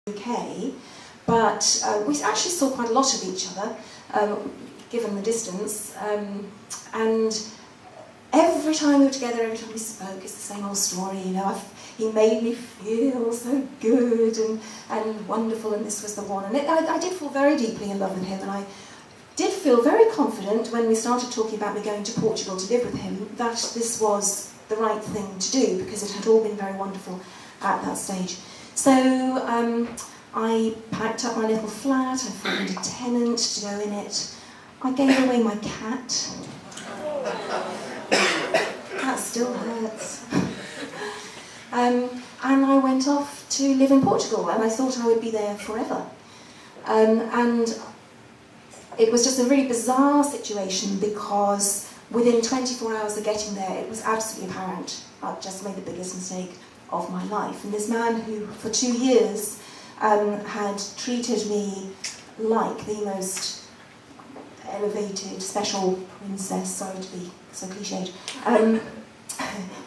UK, but we actually saw quite a lot of each other, given the distance, and every time we were together, every time we spoke, it's the same old story, you know, he made me feel so good and wonderful, and this was the one. And I did fall very deeply in love with him, and I did feel very confident when we started talking about me going to Portugal to live with him that this was the right thing to do, because it had all been very wonderful at that stage. So I packed up my little flat, I found a tenant to go in it, I gave away my cat. That still hurts. And I went off to live in Portugal, and I thought I would be there forever. And it was just a really bizarre situation, because within 24 hours of getting there, it was absolutely apparent I'd just made the biggest mistake of my life. And this man who, for 2 years, had treated me like the most elevated, special princess, sorry to be so cliched,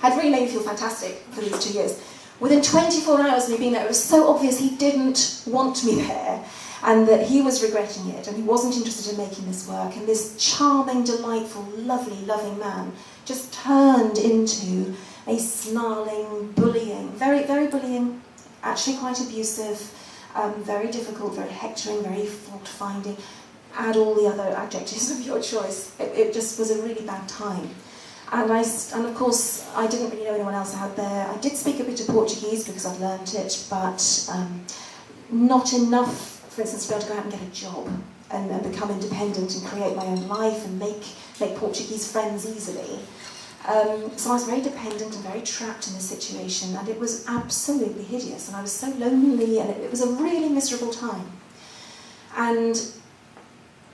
had really made me feel fantastic for these 2 years. Within 24 hours of me being there, it was so obvious he didn't want me there, and that he was regretting it, and he wasn't interested in making this work, and this charming, delightful, lovely, loving man just turned into a snarling, bullying, very, very bullying, actually quite abusive, very difficult, very hectoring, very fault-finding, add all the other adjectives of your choice. It just was a really bad time. And of course, I didn't really know anyone else out there. I did speak a bit of Portuguese because I'd learned it, but not enough, for instance, to be able to go out and get a job and become independent and create my own life and make Portuguese friends easily. So I was very dependent and very trapped in this situation, and it was absolutely hideous, and I was so lonely, and it was a really miserable time. And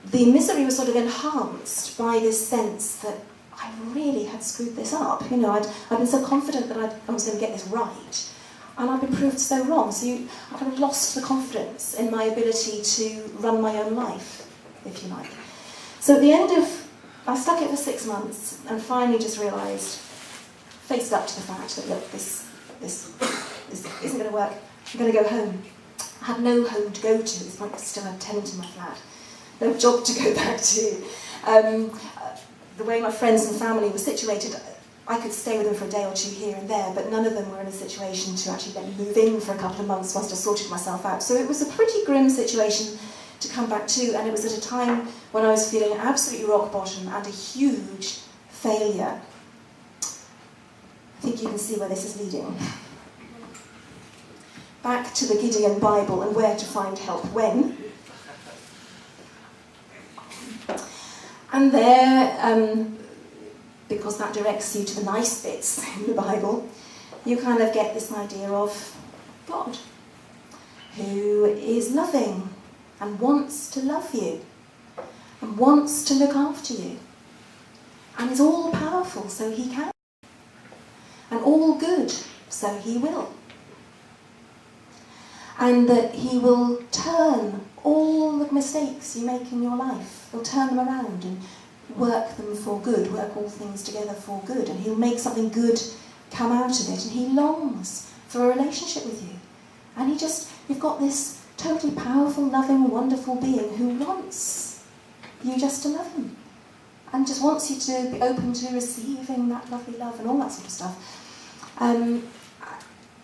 the misery was sort of enhanced by this sense that I really had screwed this up. You know, I'd been so confident that I was going to get this right, and I'd been proved so wrong. So I kind of lost the confidence in my ability to run my own life, if you like. So at the end of, I stuck it for 6 months, and finally just realised, faced up to the fact that, look, this isn't going to work. I'm going to go home. I had no home to go to. At this point, I still had a tenant in my flat. No job to go back to. The way my friends and family were situated, I could stay with them for a day or two here and there, but none of them were in a situation to actually let me move in for a couple of months whilst I sorted myself out. So it was a pretty grim situation to come back to, and it was at a time when I was feeling absolutely rock bottom and a huge failure. I think you can see where this is leading. Back to the Gideon Bible and where to find help when. And there, because that directs you to the nice bits in the Bible, you kind of get this idea of God, who is loving and wants to love you and wants to look after you and is all powerful, so he can, and all good, so he will, and that he will turn all the mistakes you make in your life, he'll turn them around and work them for good, work all things together for good, and he'll make something good come out of it, and he longs for a relationship with you. And you've got this totally powerful, loving, wonderful being who wants you just to love him, and just wants you to be open to receiving that lovely love and all that sort of stuff.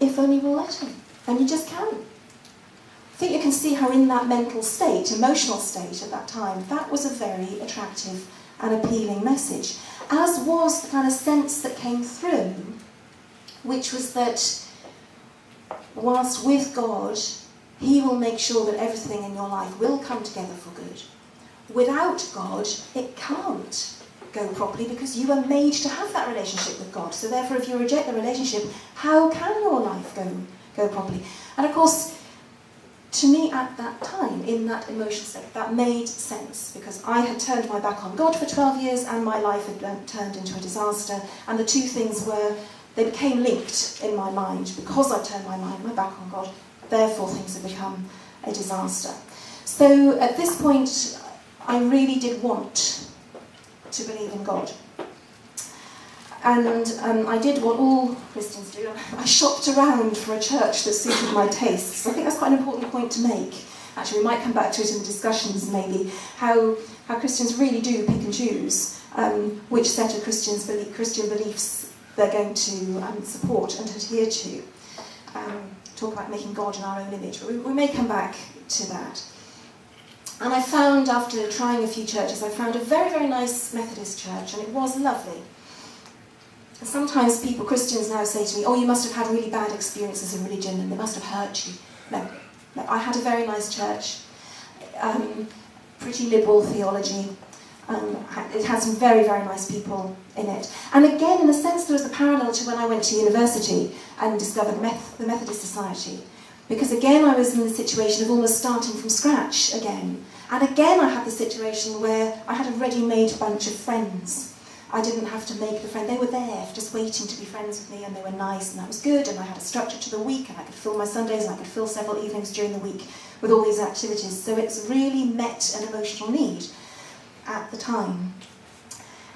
If only we'll let him, and you just can. I think you can see how in that mental state, emotional state at that time, that was a very attractive and appealing message, as was the kind of sense that came through, which was that whilst with God, he will make sure that everything in your life will come together for good. Without God, it can't go properly, because you were made to have that relationship with God. So therefore, if you reject the relationship, how can your life go properly? And of course, to me at that time, in that emotional state, that made sense, because I had turned my back on God for 12 years and my life had turned into a disaster, and the two things they became linked in my mind. Because I turned my back on God, therefore things had become a disaster. So at this point, I really did want to believe in God. And I did what all Christians do. I shopped around for a church that suited my tastes. I think that's quite an important point to make. Actually, we might come back to it in the discussions maybe, how Christians really do pick and choose which set of Christian beliefs they're going to support and adhere to. Talk about making God in our own image. We may come back to that. And I found, after trying a few churches, I found a very, very nice Methodist church, and it was lovely. And sometimes Christians now say to me, oh, you must have had really bad experiences in religion and it must have hurt you. No, I had a very nice church, pretty liberal theology. It had some very, very nice people in it. And again, in a sense, there was a parallel to when I went to university and discovered the Methodist Society. Because again, I was in the situation of almost starting from scratch again. And again, I had the situation where I had a ready-made bunch of friends. I didn't have to make the friend. They were there, just waiting to be friends with me, and they were nice, and that was good, and I had a structure to the week, and I could fill my Sundays, and I could fill several evenings during the week with all these activities. So it's really met an emotional need at the time.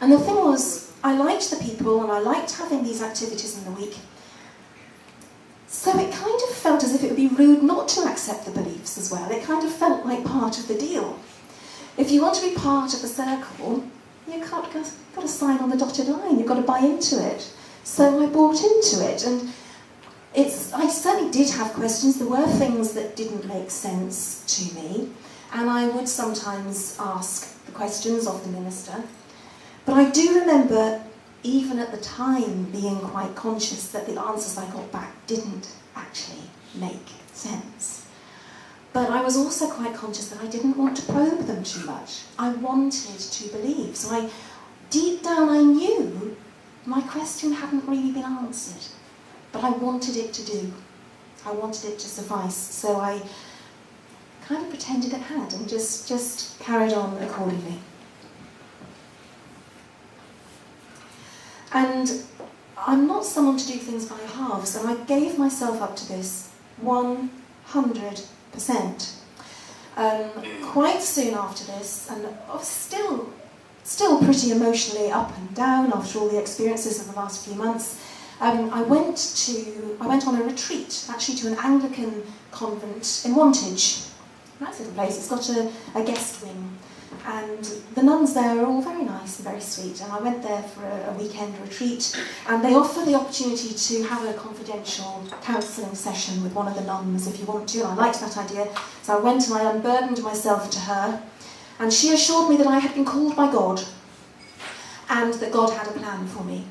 And the thing was, I liked the people, and I liked having these activities in the week. So it kind of felt as if it would be rude not to accept the beliefs as well. It kind of felt like part of the deal. If you want to be part of the circle, you've got to sign on the dotted line. You've got to buy into it. So I bought into it, and I certainly did have questions. There were things that didn't make sense to me, and I would sometimes ask the questions of the minister. But I do remember, even at the time, being quite conscious that the answers I got back didn't actually make sense. But I was also quite conscious that I didn't want to probe them too much. I wanted to believe. So deep down I knew my question hadn't really been answered. But I wanted it to do. I wanted it to suffice. So I kind of pretended it had and just carried on accordingly. And I'm not someone to do things by halves, and I gave myself up to this 100%. Quite soon after this, and I was still pretty emotionally up and down after all the experiences of the last few months, I went on a retreat, actually to an Anglican convent in Wantage. Nice little place. It's got a guest wing. And the nuns there are all very nice and very sweet, and I went there for a weekend retreat, and they offer the opportunity to have a confidential counselling session with one of the nuns if you want to, and I liked that idea, so I went and I unburdened myself to her, and she assured me that I had been called by God, and that God had a plan for me.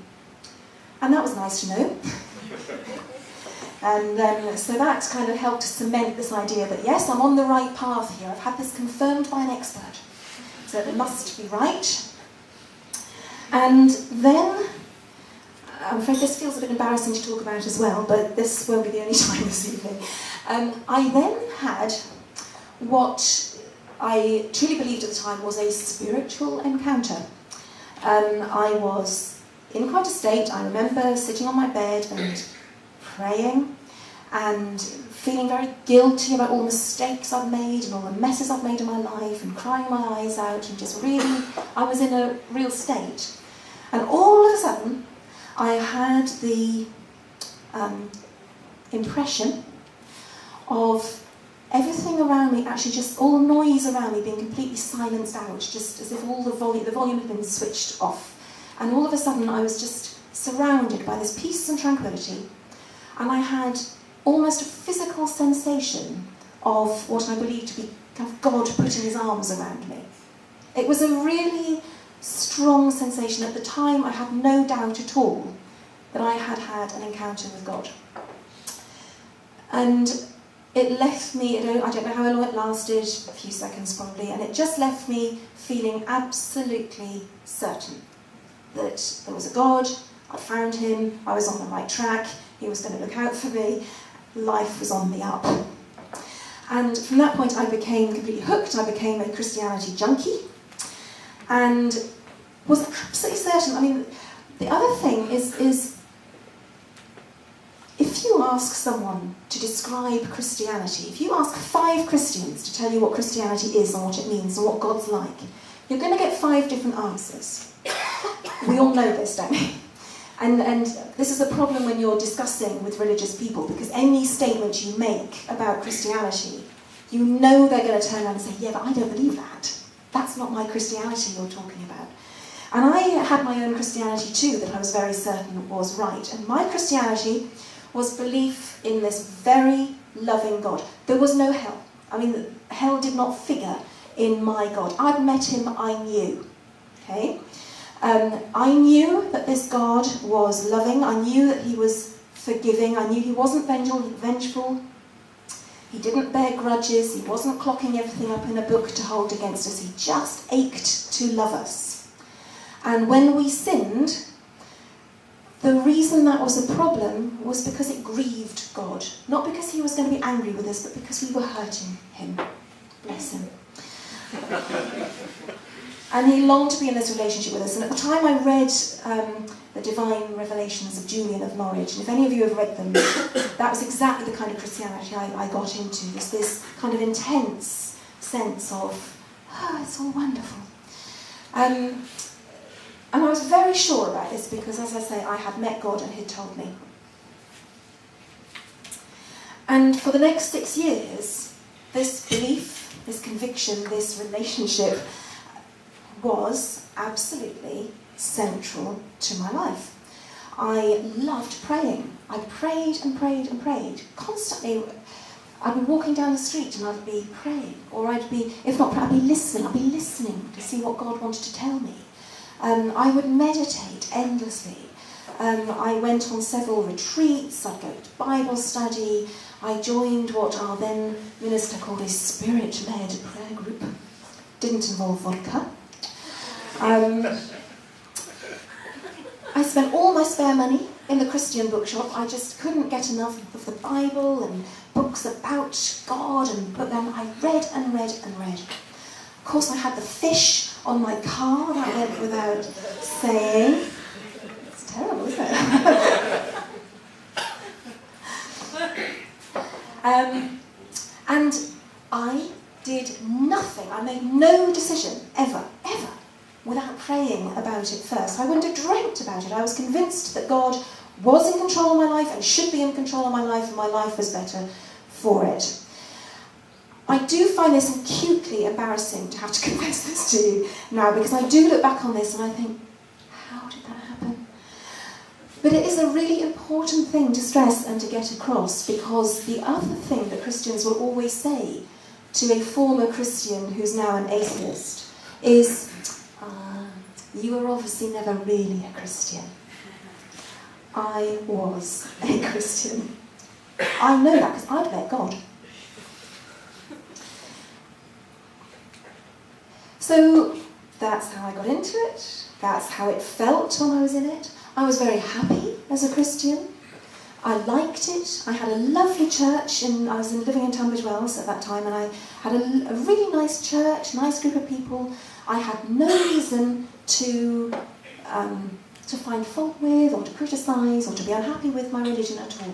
And that was nice to know. And so that kind of helped to cement this idea that yes, I'm on the right path here, I've had this confirmed by an expert. So it must be right. And then, I'm afraid this feels a bit embarrassing to talk about as well, but this won't be the only time this evening. I then had what I truly believed at the time was a spiritual encounter. I was in quite a state. I remember sitting on my bed and praying and feeling very guilty about all the mistakes I've made and all the messes I've made in my life and crying my eyes out and just really, I was in a real state. And all of a sudden, I had the impression of everything around me, actually just all the noise around me being completely silenced out, just as if all the volume had been switched off. And all of a sudden, I was just surrounded by this peace and tranquility. And I had almost a physical sensation of what I believed to be kind of God putting his arms around me. It was a really strong sensation. At the time, I had no doubt at all that I had had an encounter with God. And it left me, I don't know how long it lasted, a few seconds probably, and it just left me feeling absolutely certain that there was a God, I found him, I was on the right track, he was going to look out for me, life was on the up. And from that point I became completely hooked, I became a Christianity junkie, and was absolutely certain. I mean, the other thing is if you ask someone to describe Christianity, if you ask 5 Christians to tell you what Christianity is and what it means and what God's like, you're going to get 5 different answers. We all know this, don't we? And this is a problem when you're discussing with religious people, because any statement you make about Christianity, you know they're going to turn around and say, yeah, but I don't believe that. That's not my Christianity you're talking about. And I had my own Christianity too that I was very certain was right. And my Christianity was belief in this very loving God. There was no hell. I mean, hell did not figure in my God. I'd met him, I knew. Okay? I knew that this God was loving. I knew that he was forgiving. I knew he wasn't vengeful. He didn't bear grudges. He wasn't clocking everything up in a book to hold against us. He just ached to love us. And when we sinned, the reason that was a problem was because it grieved God. Not because he was going to be angry with us, but because we were hurting him. Bless him. And he longed to be in this relationship with us. And at the time I read the Divine Revelations of Julian of Norwich, and if any of you have read them, that was exactly the kind of Christianity I got into. This kind of intense sense of, it's all wonderful. And I was very sure about this because, as I say, I had met God and he'd told me. And for the next 6 years, this belief, this conviction, this relationship was absolutely central to my life. I loved praying. I prayed and prayed and prayed. Constantly, I'd be walking down the street and I'd be praying. Or I'd be, if not praying, I'd be listening to see what God wanted to tell me. I would meditate endlessly. I went on several retreats. I'd go to Bible study. I joined what our then minister called a spirit-led prayer group. Didn't involve vodka. I spent all my spare money in the Christian bookshop. I just couldn't get enough of the Bible and books about God, and I read and read and read. Of course, I had the fish on my car. That went without saying. It's terrible, isn't it? And I did nothing. I made no decision, ever, without praying about it first. I wouldn't have dreamt about it. I was convinced that God was in control of my life and should be in control of my life, and my life was better for it. I do find this acutely embarrassing to have to confess this to you now, because I do look back on this and I think, how did that happen? But it is a really important thing to stress and to get across, because the other thing that Christians will always say to a former Christian who's now an atheist is, you were obviously never really a Christian. I was a Christian. I know that because I'd met God. So that's how I got into it. That's how it felt when I was in it. I was very happy as a Christian. I liked it. I had a lovely church, and I was living in Tunbridge Wells at that time, and I had a really nice church, nice group of people. I had no reason to find fault with, or to criticise, or to be unhappy with my religion at all.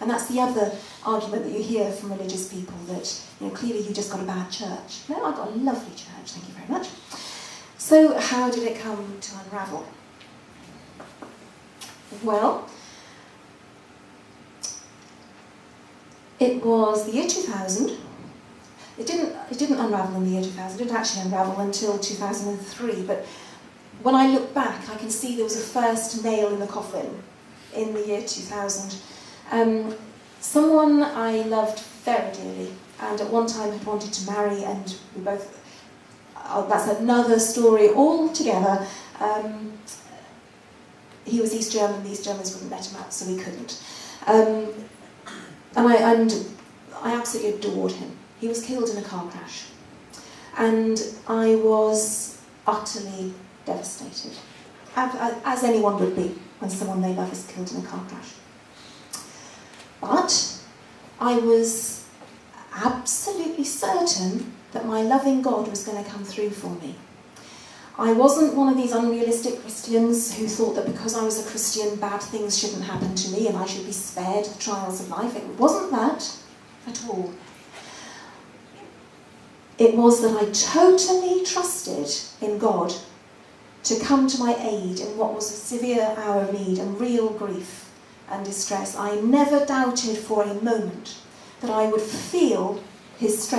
And that's the other argument that you hear from religious people, that clearly you just got a bad church. No, I got a lovely church, thank you very much. So how did it come to unravel? Well, it was the year 2000. It didn't unravel in the year 2000. It didn't actually unravel until 2003. But when I look back, I can see there was a first nail in the coffin in the year 2000. Someone I loved very dearly, and at one time had wanted to marry, and we both, that's another story altogether. He was East German, these Germans wouldn't let him out, so we couldn't. And I absolutely adored him. He was killed in a car crash. And I was utterly devastated, as anyone would be when someone they love is killed in a car crash. But I was absolutely certain that my loving God was going to come through for me. I wasn't one of these unrealistic Christians who thought that because I was a Christian, bad things shouldn't happen to me and I should be spared the trials of life. It wasn't that at all. It was that I totally trusted in God to come to my aid in what was a severe hour of need and real grief and distress. I never doubted for a moment that I would feel his strength.